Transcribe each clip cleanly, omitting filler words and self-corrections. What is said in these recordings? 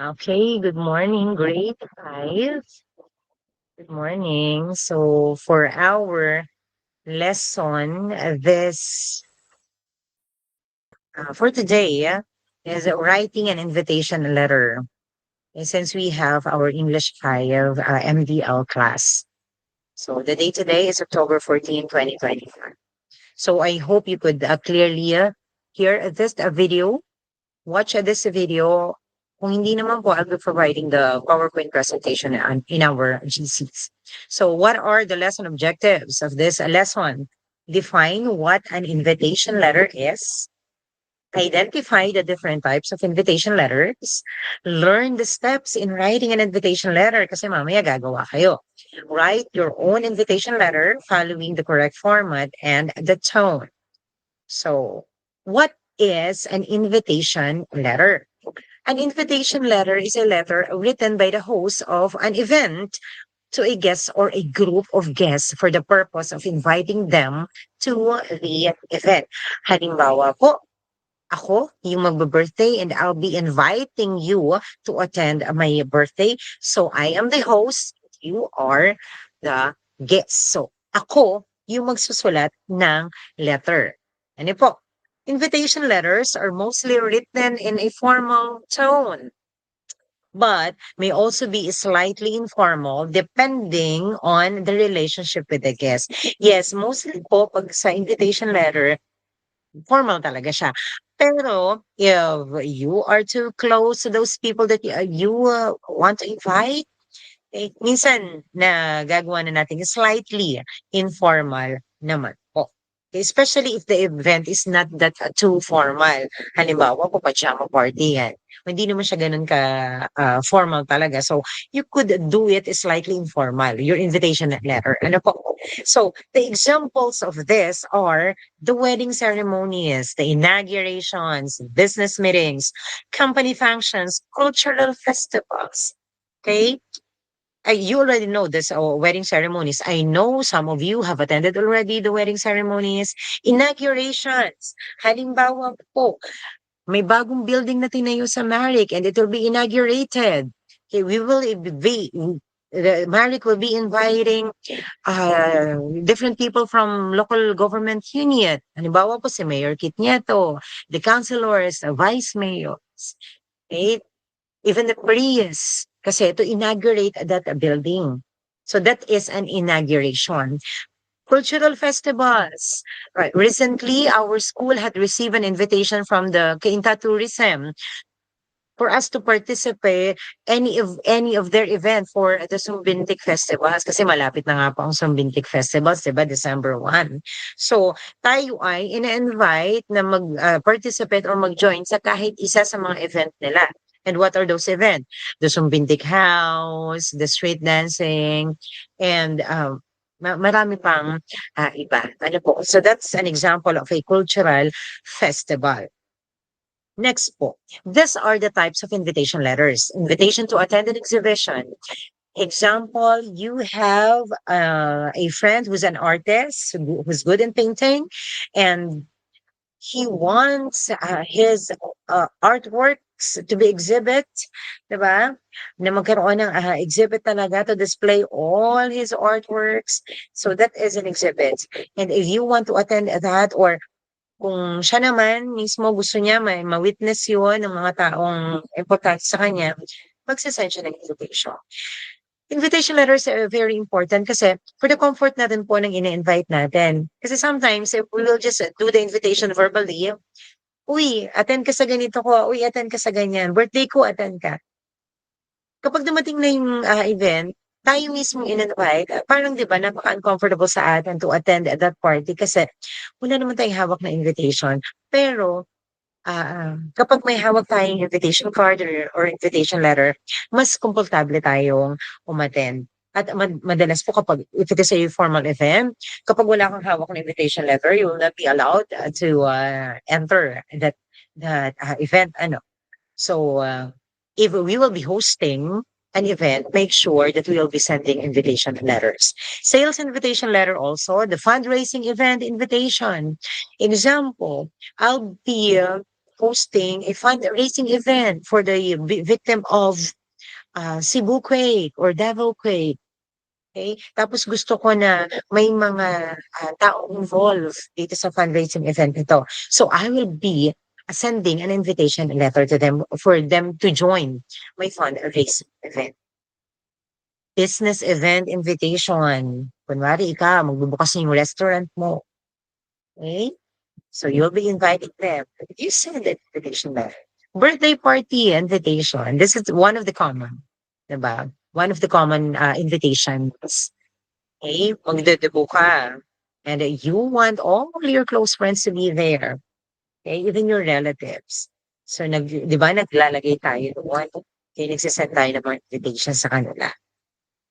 Okay, good morning, grade five. Good morning. So for our lesson, this for today is writing an invitation letter. And since we have our English 5 MDL class. So the day today is October 14, 2025. So I hope you could clearly hear this video, watch this video. Kung hindi naman po, I'll be providing the PowerPoint presentation in our GCs. So what are the lesson objectives of this lesson? Define what an invitation letter is. Identify the different types of invitation letters. Learn the steps in writing an invitation letter kasi mamaya gagawa kayo. Write your own invitation letter following the correct format and the tone. So, what is an invitation letter? An invitation letter is a letter written by the host of an event to a guest or a group of guests for the purpose of inviting them to the event. Halimbawa po, ako yung magbe-birthday and I'll be inviting you to attend my birthday. So I am the host, you are the guest. So ako yung magsusulat ng letter. Ano po? Invitation letters are mostly written in a formal tone, but may also be slightly informal depending on the relationship with the guest. Yes, mostly po pag sa invitation letter, formal talaga siya. Pero if you are too close to those people that you want to invite, minsan nagagawa na natin slightly informal naman po. Especially if the event is not that too formal. Halimbawa po pajama party yan. Hindi naman siya ganun ka formal talaga. So you could do it slightly informal, your invitation letter. Ano po? So the examples of this are the wedding ceremonies, the inaugurations, business meetings, company functions, cultural festivals. Okay? You already know this wedding ceremonies. I know some of you have attended already the wedding ceremonies, inaugurations. Halimbawa po, may bagong building na tinayo sa Maric and it will be inaugurated. Okay, we will be the Maric will be inviting different people from local government unit. Halimbawa po si Mayor Kit Nieto, the councilors, the vice mayors. Okay? Even the priest, kasi to inaugurate that building. So that is an inauguration. Cultural festivals. Right. Recently, our school had received an invitation from the Cainta Tourism for us to participate any of their event for the Sumbintik Festivals kasi malapit na nga po ang Sumbintik Festivals, 'di ba, December 1. So, tayo ay ina-invite na mag-participate or mag-join sa kahit isa sa mga event nila. And what are those events? The Sumbintik House, the street dancing, and marami pang iba. Ano po? So that's an example of a cultural festival. Next po, these are the types of invitation letters. Invitation to attend an exhibition. Example, you have a friend who's an artist who's good in painting and he wants his artworks to be exhibit, diba? Na magkaroon ng exhibit talaga to display all his artworks. So that is an exhibit. And if you want to attend that or kung siya naman mismo gusto niya ma-witness yun ng mga taong importante sa kanya, magse-send siya ng invitation. Invitation letters are very important kasi for the comfort natin po ng ine-invite natin. Kasi sometimes if we will just do the invitation verbally, "Uy, attend ka sa ganito ko. Uy, attend ka sa ganyan. Birthday ko, attend ka." Kapag dumating na yung event, tayo mismong in-invite, parang 'di ba napaka-uncomfortable sa atin to attend at that party kasi wala naman tayong hawak na invitation. Pero kapag may hawak tayong invitation card or invitation letter, mas komportable tayong umattend. At madalas po kapag if it is a formal event, kapag wala kang hawak na invitation letter, you will not be allowed to enter that event. Ano? So, if we will be hosting an event, make sure that we will be sending invitation letters. Sales invitation letter also, the fundraising event invitation. Example, I'll be hosting a fundraising event for the victim of Cebu quake or Davao quake. Okay? Tapos gusto ko na may mga tao involved dito sa fundraising event nito. So I will be sending an invitation letter to them for them to join my fundraising event. Business event invitation. Kunwari ikaw, magbubukas na yung restaurant mo. Okay? So you'll be inviting them. You send an invitation letter. Birthday party invitation. This is one of the common. Diba? One of the common invitations. Okay? Magdedebo ka. And you want all your close friends to be there. Okay? Even your relatives. So, di ba, naglalagay tayo doon. Okay, nagsisend tayo ng mga invitation sa kanila.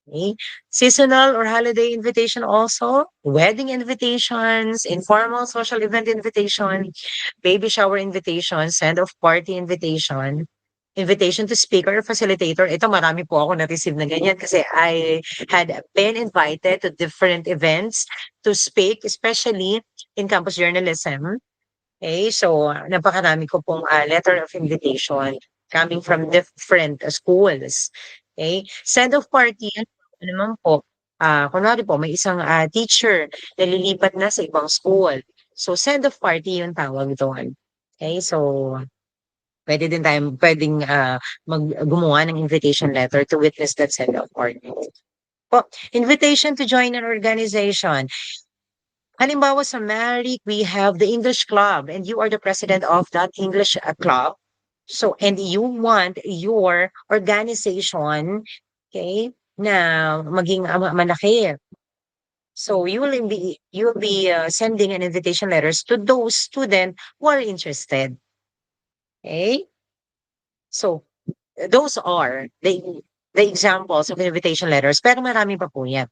Okay? Seasonal or holiday invitation also, wedding invitations, informal social event invitation, baby shower invitation, send-off party invitation, invitation to speaker or facilitator. Ito marami po ako na-receive na ganyan kasi I had been invited to different events to speak, especially in campus journalism. Okay, so napakarami ko pong letter of invitation coming from different schools. Okay, send-off party, ano naman po, kunwari po, may isang teacher na lilipat na sa ibang school. So, send-off party yung tawag doon. Okay, so pwede din tayong pwedeng gumawa ng invitation letter to witness that send-off party. Po, invitation to join an organization. Halimbawa sa Maric, we have the English Club and you are the president of that English club. So, and you want your organization, okay, na maging malaki. So, you'll be sending an invitation letters to those students who are interested. Okay? So, those are the examples of invitation letters, pero marami pa po yan.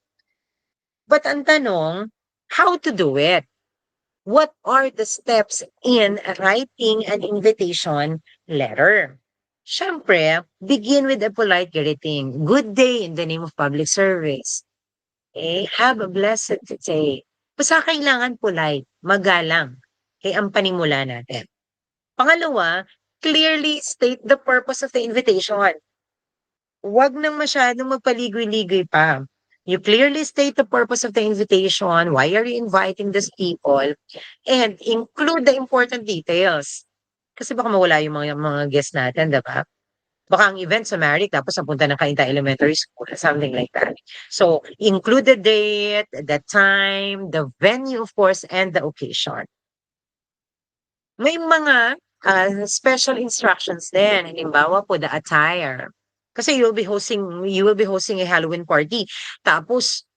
But ang tanong, how to do it? What are the steps in writing an invitation letter? Siyempre, begin with a polite greeting. Good day in the name of public service. Okay? Have a blessed day. Basta kailangan polite, magalang. Okay, ang panimula natin. Pangalawa, clearly state the purpose of the invitation. Huwag nang masyadong magpaligoy-ligoy pa. You clearly state the purpose of the invitation, why are you inviting these people, and include the important details. Kasi baka mawala yung mga guests natin, diba? Baka ang event sa Maric, tapos napunta ng Cainta Elementary School, something like that. So, include the date, the time, the venue, of course, and the occasion. May mga special instructions din. Halimbawa po, the attire. Kasi you will be hosting a Halloween party. Tapos,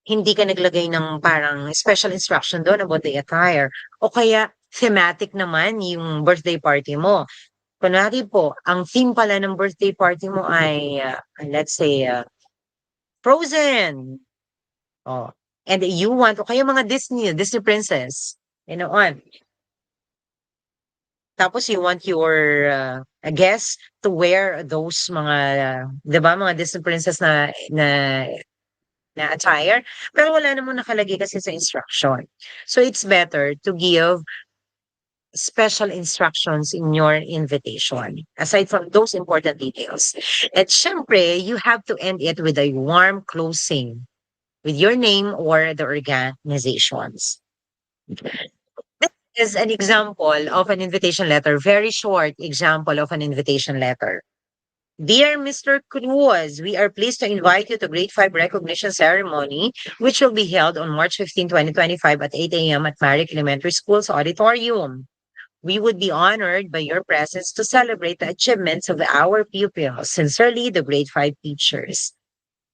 hindi ka naglagay ng parang special instruction doon about the attire. O kaya, thematic naman yung birthday party mo. Kunwari po, ang theme pala ng birthday party mo ay, let's say, Frozen. Oh. And you want, o kaya mga Disney princess. You know, on. Tapos you want your guests to wear those mga, 'di ba, mga Disney princess na attire, pero wala namang nakalagay kasi sa instruction. So it's better to give special instructions in your invitation, aside from those important details. At syempre, you have to end it with a warm closing with your name or the organizations. Is an example of an invitation letter, very short example of an invitation letter. Dear Mr. Cruz, we are pleased to invite you to Grade 5 recognition ceremony, which will be held on March 15, 2025 at 8 a.m. at Maric Elementary School's auditorium. We would be honored by your presence to celebrate the achievements of our pupils. Sincerely, the Grade 5 teachers.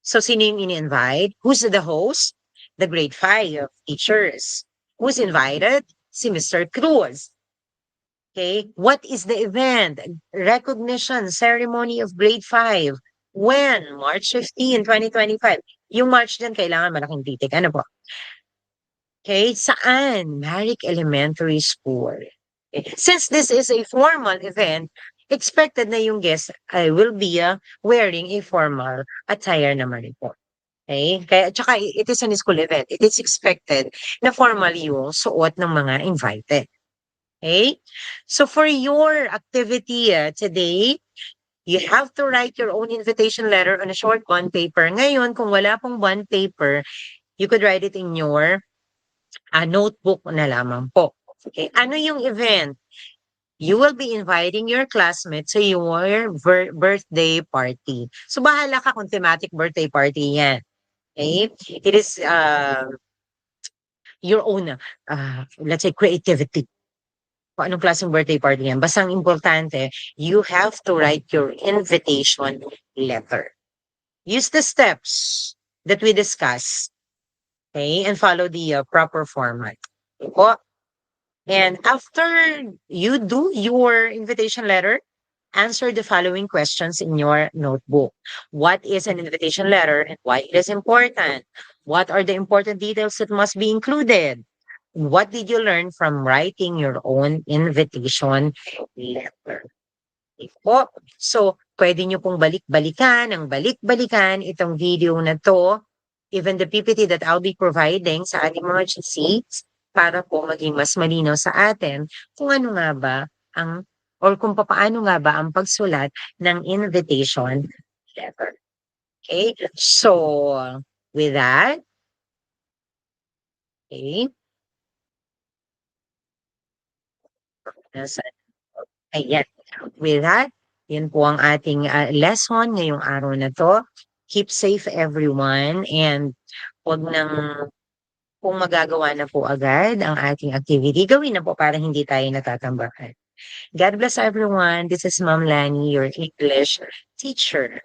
So, sino yung ini-invite? Who's the host? The Grade 5 teachers. Who's invited? Si Mr. Cruz. Okay, what is the event? Recognition ceremony of grade 5. When? March 15, 2025. Yung March din, kailangan malaking titik. Ano po? Okay, saan? Maric Elementary School. Okay. Since this is a formal event, expected na yung guest will be wearing a formal attire naman po. Okay? Kaya, tsaka it is an school event. It is expected na formal yung suot ng mga invited. Okay? So for your activity today, you have to write your own invitation letter on a short bond paper. Ngayon, kung wala pong bond paper, you could write it in your notebook na lamang po. Okay? Ano yung event? You will be inviting your classmates to your birthday party. So bahala ka kung thematic birthday party yan. Okay? It is your own, let's say, creativity. Kung anong klaseng birthday party yan. Basta ang importante, you have to write your invitation letter. Use the steps that we discussed, okay, and follow the proper format. Okay po? And after you do your invitation letter, answer the following questions in your notebook. What is an invitation letter and why it is important? What are the important details that must be included? What did you learn from writing your own invitation letter? Okay po. So, pwede nyo pong balik-balikan, ang balik-balikan itong video na to, even the PPT that I'll be providing sa ating mga GCs para po maging mas malinaw sa atin kung ano nga ba ang or kung papaano nga ba ang pagsulat ng invitation letter. Okay? So, with that, okay, nasa, ayan. With that, yun po ang ating lesson ngayong araw na to. Keep safe everyone and huwag nang kung magagawa na po agad ang ating activity, gawin na po para hindi tayo natatambakan. God bless everyone. This is Ma'am Lani, your English teacher.